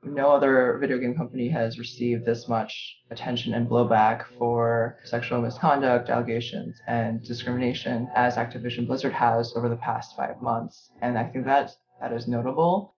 No other video game company has received this much attention and blowback for sexual misconduct, allegations, and discrimination as Activision Blizzard has over the past 5 months. And I think that is notable.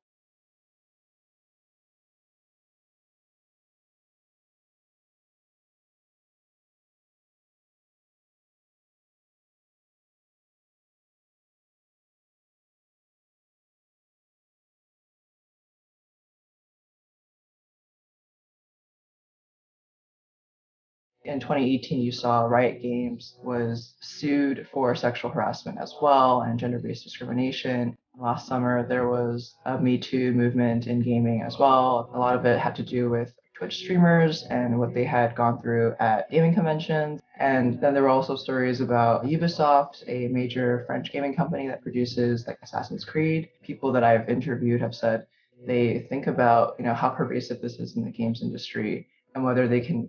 In 2018, you saw Riot Games was sued for sexual harassment as well and gender-based discrimination. Last summer, there was a Me Too movement in gaming as well. A lot of it had to do with Twitch streamers and what they had gone through at gaming conventions. And then there were also stories about Ubisoft, a major French gaming company that produces like Assassin's Creed. People that I've interviewed have said they think about, how pervasive this is in the games industry and whether they can,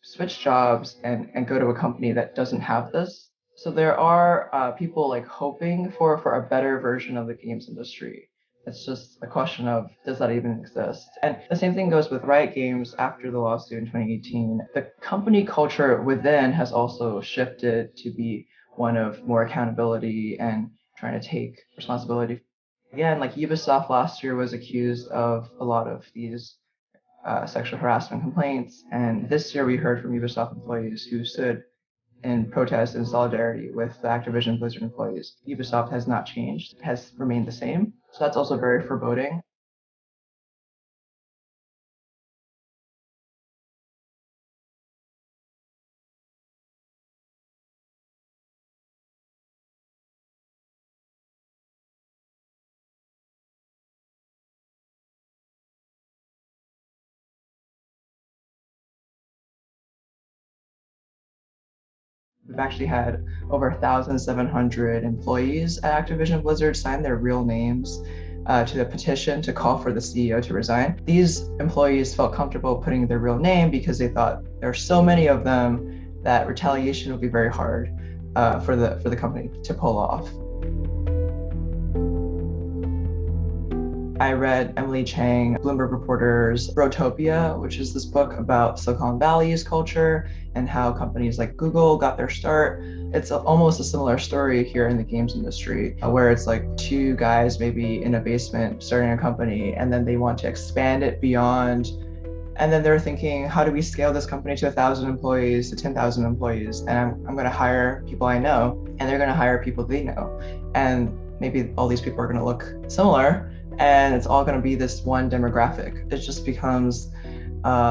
switch jobs and go to a company that doesn't have this. So there are people like hoping for a better version of the games industry. It's just a question of does that even exist? And the same thing goes with Riot Games after the lawsuit in 2018. The company culture within has also shifted to be one of more accountability and trying to take responsibility. Again, like Ubisoft last year was accused of a lot of these sexual harassment complaints. And this year we heard from Ubisoft employees who stood in protest and solidarity with the Activision Blizzard employees. Ubisoft has not changed, has remained the same. So that's also very foreboding. We've actually had over 1,700 employees at Activision Blizzard sign their real names to a petition to call for the CEO to resign. These employees felt comfortable putting their real name because they thought there are so many of them that retaliation would be very hard for the company to pull off. I read Emily Chang, Bloomberg Reporter's Brotopia, which is this book about Silicon Valley's culture and how companies like Google got their start. It's almost a similar story here in the games industry, where it's like two guys maybe in a basement starting a company, and then they want to expand it beyond. And then they're thinking, how do we scale this company to 1,000 employees, to 10,000 employees? And I'm going to hire people I know, and they're going to hire people they know. And maybe all these people are going to look similar, and it's all going to be this one demographic. It just becomes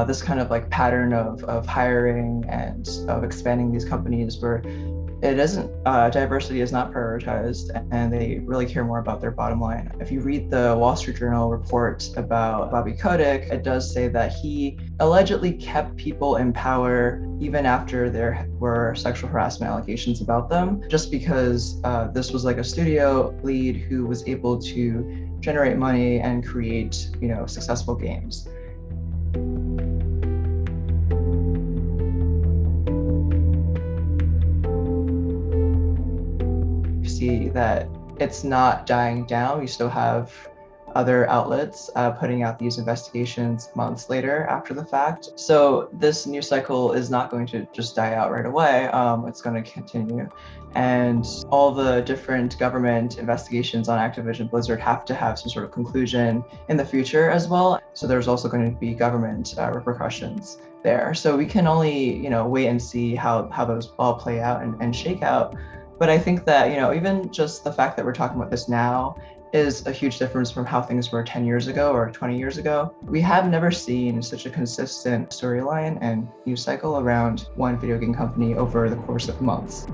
this kind of like pattern of hiring and of expanding these companies where it isn't, diversity is not prioritized, and they really care more about their bottom line. If you read the Wall Street Journal report about Bobby Kotick, it does say that he allegedly kept people in power even after there were sexual harassment allegations about them, just because this was like a studio lead who was able to generate money and create, successful games. See that it's not dying down. We still have other outlets putting out these investigations months later after the fact. So this news cycle is not going to just die out right away. It's going to continue. And all the different government investigations on Activision Blizzard have to have some sort of conclusion in the future as well. So there's also going to be government repercussions there. So we can only, wait and see how those all play out and shake out. But I think that, even just the fact that we're talking about this now is a huge difference from how things were 10 years ago or 20 years ago. We have never seen such a consistent storyline and news cycle around one video game company over the course of months.